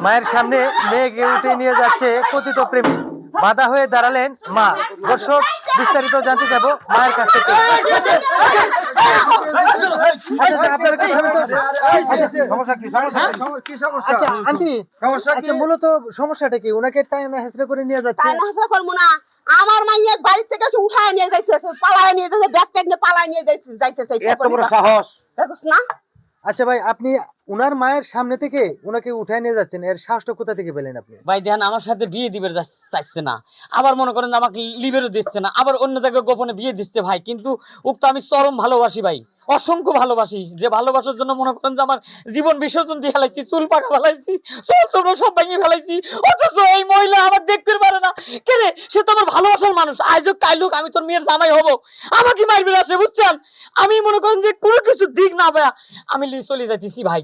মায়ের সামনে মেয়েকে উঠে নিয়ে যাচ্ছে কথিত প্রেমিক, বাধা হয়ে দাঁড়ালেন মা। দর্শক, বিস্তারিত জানতে যাব মায়ের কাছ থেকে। আচ্ছা আন্টি, আচ্ছা মূলত সমস্যাটা কি? ওনাকে টাইনা হেসরা করে নিয়ে যাচ্ছে। টাইনা হেসরা করবো না, আমার মাইয়ের বাড়ি থেকে এসে উঠায় নিয়ে যাইতেছে, পালায় নিয়ে যাচ্ছে, ব্যাগ ট্যাগ নিয়ে পালায় নিয়ে যাইতেছে। এত বড় সাহস! দেখোস না? আচ্ছা ভাই, আপনি উনার মায়ের সামনে থেকে উনাকে উঠায় নিয়ে যাচ্ছেন, এর সাহসটা কোথা থেকে পেলেন আপনি? ভাই দেখেন, আমার সাথে বিয়ে দিবে চাইছে না, আবার মনে করেন আমাকে লিবেরও দিচ্ছে না, আবার অন্য জায়গায় গোপনে বিয়ে দিচ্ছে ভাই। কিন্তু উক্ত আমি চরম ভালোবাসি ভাই, অসংখ্য ভালোবাসি, যে ভালোবাসার জন্য মনে করেন যে আমার জীবন বিসর্জন দিয়ে ফেলাইছি, চুল পাকা ফেলাইছি, চুল সব ভেঙে ফেলাইছি, অথচ এই মহিলা আমার দেখতে পারে না। কে রে? সে তো আমার ভালোবাসার মানুষ। আজও কাইলুক আমি তোর মেয়ের জামাই হব, আমাকে মারবে আসে, বুঝছেন? আমি মনে করেন যে কোনো কিছু দিক না ভাইয়া, আমি চলে যাইতেছি ভাই।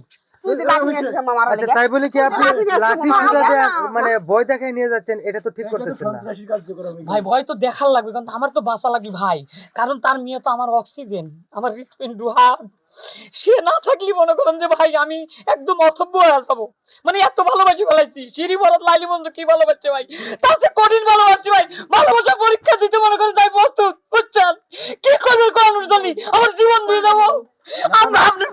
আচ্ছা তাই বলে কি আপনি লাঠি সুতা দিয়ে মানে ভয় দেখায় নিয়ে যাচ্ছেন? এটা তো ঠিক করতেছেন না ভাই। ভয় তো দেখার লাগবে, কারণ আমার তো বাঁচা লাগবে ভাই, কারণ তার মেয়ে তো আমার অক্সিজেন, আমার হৃৎপিণ্ড। সে না থাকলে মনে করেন যে ভাই আমি একদম অথব্য হয়ে যাবো। মানে এত ভালোবাসি ফেলাইছি, সিঁড়ি বরাত লাইলি বন্ধু কি ভালোবাসছে ভাই, তার চেয়ে কঠিন ভালোবাসছি ভাই। ভালোবাসা পরীক্ষা দিতে মনে করেন যাই প্রস্তুত, বুঝছেন? কি করবে কোন জানি, আমার জীবন দিয়ে দেবো। আমরা আপনি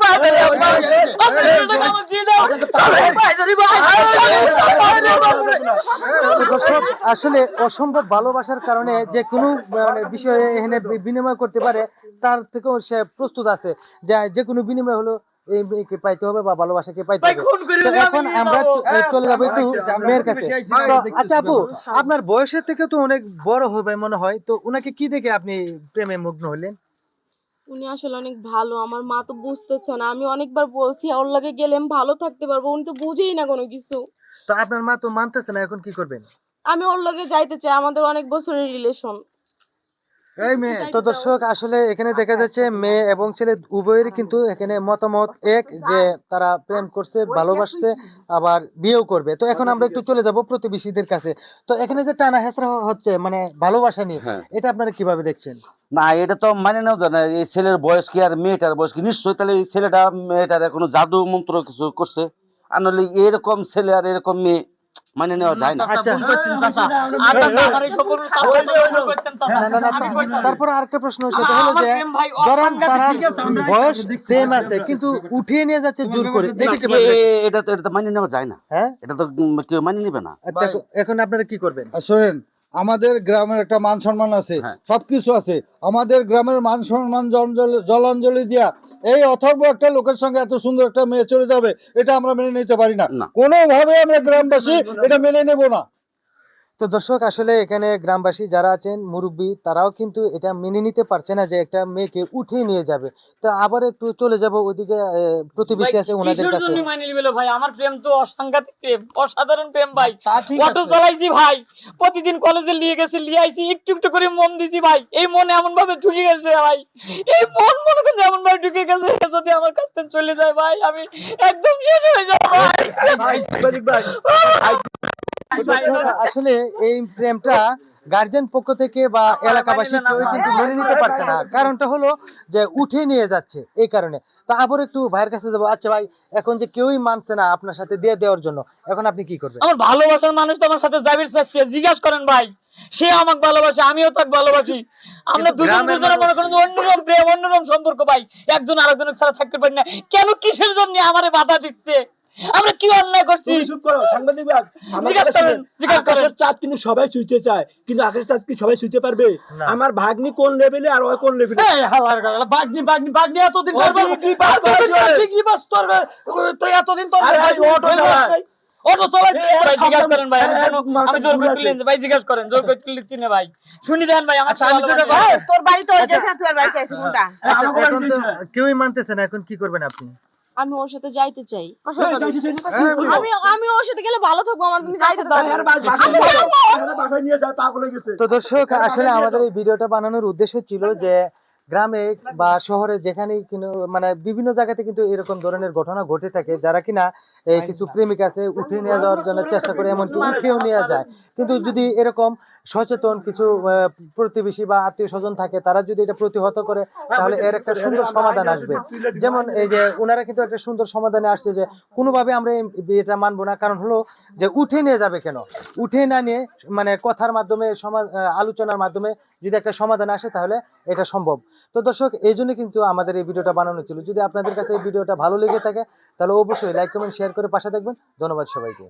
দর্শক, আসলে অসম্ভব ভালোবাসার কারণে যে কোনো মানে বিষয়ে এখানে বিনিময় করতে পারে, তার থেকেও সে প্রস্তুত আছে যে কোনো বিনিময় হলো এই মেয়েকে পাইতে হবে বা ভালোবাসাকে পাইতে হবে। তো এখন আমরা চলে যাবো একটু মেয়ের কাছে। আচ্ছা আপু, আপনার বয়সের থেকে তো অনেক বড় হবে মনে হয়, তো উনাকে কি দেখে আপনি প্রেমে মগ্ন হলেন? উনি আসলে অনেক ভালো, আমার মা তো বুঝতেছে না। আমি অনেকবার বলছি ওর লগে গেলে আমি ভালো থাকতে পারবো, উনি তো বুঝেই না কোনো কিছু। তো আপনার মা তো মানতেছে না, এখন কি করবেন? আমি ওর লগে যাইতে চাই, আমাদের অনেক বছরের রিলেশন। তো দর্শক, আসলে এখানে দেখা যাচ্ছে মেয়ে এবং ছেলে উভয়েরই কিন্তু এখানে মতামত এক, যে তারা প্রেম করছে, ভালোবাসছে, আবার বিয়েও করবে। তো এখন আমরা একটু চলে যাব প্রতিবেশীদের কাছে। তো এখানে যে টানা হেঁচড়া হচ্ছে মানে ভালোবাসা নিয়ে, এটা আপনারা কিভাবে দেখছেন? না, এটা তো মানে নেওয়া যায় না। এই ছেলের বয়স কি আর মেয়েটার বয়স কি? নিশ্চয়ই তাহলে এই ছেলেটা মেয়েটার কোনো জাদু মন্ত্র কিছু করছে, আর নাহলে এরকম ছেলে আর এরকম মেয়ে মানে নেওয়া যায় না। আচ্ছা, তারপরে আরেকটা প্রশ্ন, সেটা হলো যে ধরেন তারা বয়স সেম আছে কিন্তু উঠিয়ে নিয়ে যাচ্ছে জোর করে, এটা তো মানে নেওয়া যায় না। হ্যাঁ, এটা তো কেউ মানে নেবে না। এখন আপনারা কি করবেন? শোনেন, আমাদের গ্রামের একটা মান সম্মান আছে, সবকিছু আছে। আমাদের গ্রামের মান সম্মান জলাঞ্জলি দিয়া এই অথর্ব একটা লোকের সঙ্গে এত সুন্দর একটা মেয়ে চলে যাবে, এটা আমরা মেনে নিতে পারি না। কোনোভাবে আমরা গ্রামবাসী এটা মেনে নেব না। তো দর্শক, আসলে এখানে গ্রামবাসী যারা আছেন, মুরব্বী, তারাও কিন্তু এটা মেনে নিতে পারছে না যে একটা মেয়েকে উঠিয়ে নিয়ে যাবে। তো আবার একটু চলে যাব ওইদিকে, প্রতিবেশী আছে ওনাদের কাছে। ভাই আমার প্রেম তো অসাংঘাতিক প্রেম, অসাধারণ প্রেম ভাই। অটো চালাইছি ভাই, প্রতিদিন কলেজে নিয়ে গেছি, নিয়ে আইছি, একটু একটু করে মন দিছি ভাই। এই মনে এমন ভাবে ঢুকে গেছে ভাই, এই মন মনে করেন এমন ভাবে ঢুকে গেছে, যদি আমার কাছ থেকে চলে যায় ভাই আমি একদম শেষ হয়ে যাবো ভাই। আসলে এই প্রেমটা গার্জেন পক্ষ থেকে বা এলাকাবাসী কেউ কিন্তু মেনে নিতে পারছে না। কারণটা হলো যে উঠে নিয়ে যাচ্ছে, এই কারণে। তো আবার একটু ভাইয়ের কাছে যাবো। আচ্ছা ভাই, এখন যে কেউই মানছে না আপনার সাথে দিয়ে দেওয়ার জন্য, এখন আপনি কি করবেন? আমার ভালোবাসার মানুষ তো আমার সাথে যাবির চাচ্ছে, জিজ্ঞাসা করেন ভাই। সে আমাকে ভালোবাসে, আমিও তাকে ভালোবাসি। আমরা দুজন দুজনের মনে করেন অন্যরকম প্রেম, অন্যরকম সম্পর্ক ভাই। একজন আরেকজনের ছাড়া থাকতে পারি না। কেন, কিসের জন্য আমারে বাধা দিচ্ছে? আমরা কি অন্যায় করছি? চুপ করো সাংবাদিক ভাই। আকাশের চাঁদ কিন্তু সবাই ছুঁইতে চায়, কিন্তু আকাশের চাঁদ কি সবাই ছুঁইতে পারবে? আমার ভাগ্নি কোন লেভেলে আর ওই কোন লেভেলে? ভাগ্নি ভাগ্নি ভাগ্নি এতদিন করবে, ডিগ্রি পাস করবে তো এতদিন তোর অটো চালায়, অটো চালায় ভাই। জিজ্ঞাসা করেন ভাই, আমি জোর করে তুলে ভাই, জিজ্ঞাসা করেন, জোর করে তুলে চিনে ভাই। শুনি দেন ভাই, আমার তোর বাড়ি তো ওই গেছে, তুই আর বাড়িতে আছিস কোনটা? এখন তো কেউই মানতেছে না, এখন কি করবেন আপনি? আমি ওর সাথে যাইতে চাই। আমি ওর সাথে গেলে ভালো থাকবো, আমার তুমি যাইতে দাও। তো দর্শক, আসলে আমাদের এই ভিডিওটা বানানোর উদ্দেশ্য ছিল যে গ্রামে বা শহরে যেখানেই মানে বিভিন্ন জায়গাতে কিন্তু এরকম ধরনের ঘটনা ঘটে থাকে, যারা কিনা কিছু প্রেমিক আছে উঠে নিয়ে যাওয়ার জন্য চেষ্টা করে, এমনকি উঠেও নিয়ে যায়। কিন্তু যদি এরকম সচেতন কিছু প্রতিবেশী বা আত্মীয় স্বজন থাকে, তারা যদি এটা প্রতিহত করে তাহলে এর একটা সুন্দর সমাধান আসবে। যেমন এই যে ওনারা কিন্তু একটা সুন্দর সমাধানে আসছে যে কোনোভাবে আমরা এই বিয়েটা মানবো না, কারণ হলো যে উঠে নিয়ে যাবে কেন, উঠে না নিয়ে মানে কথার মাধ্যমে আলোচনার মাধ্যমে যদি একটা সমাধান আসে তাহলে এটা সম্ভব। তো দর্শক, এই জন্য কিন্তু আমাদের এই ভিডিওটা বানানো ছিল। যদি আপনাদের কাছে এই ভিডিওটা ভালো লেগে থাকে তাহলে অবশ্যই লাইক কমেন্ট শেয়ার করে পাশে থাকবেন। ধন্যবাদ সবাইকে।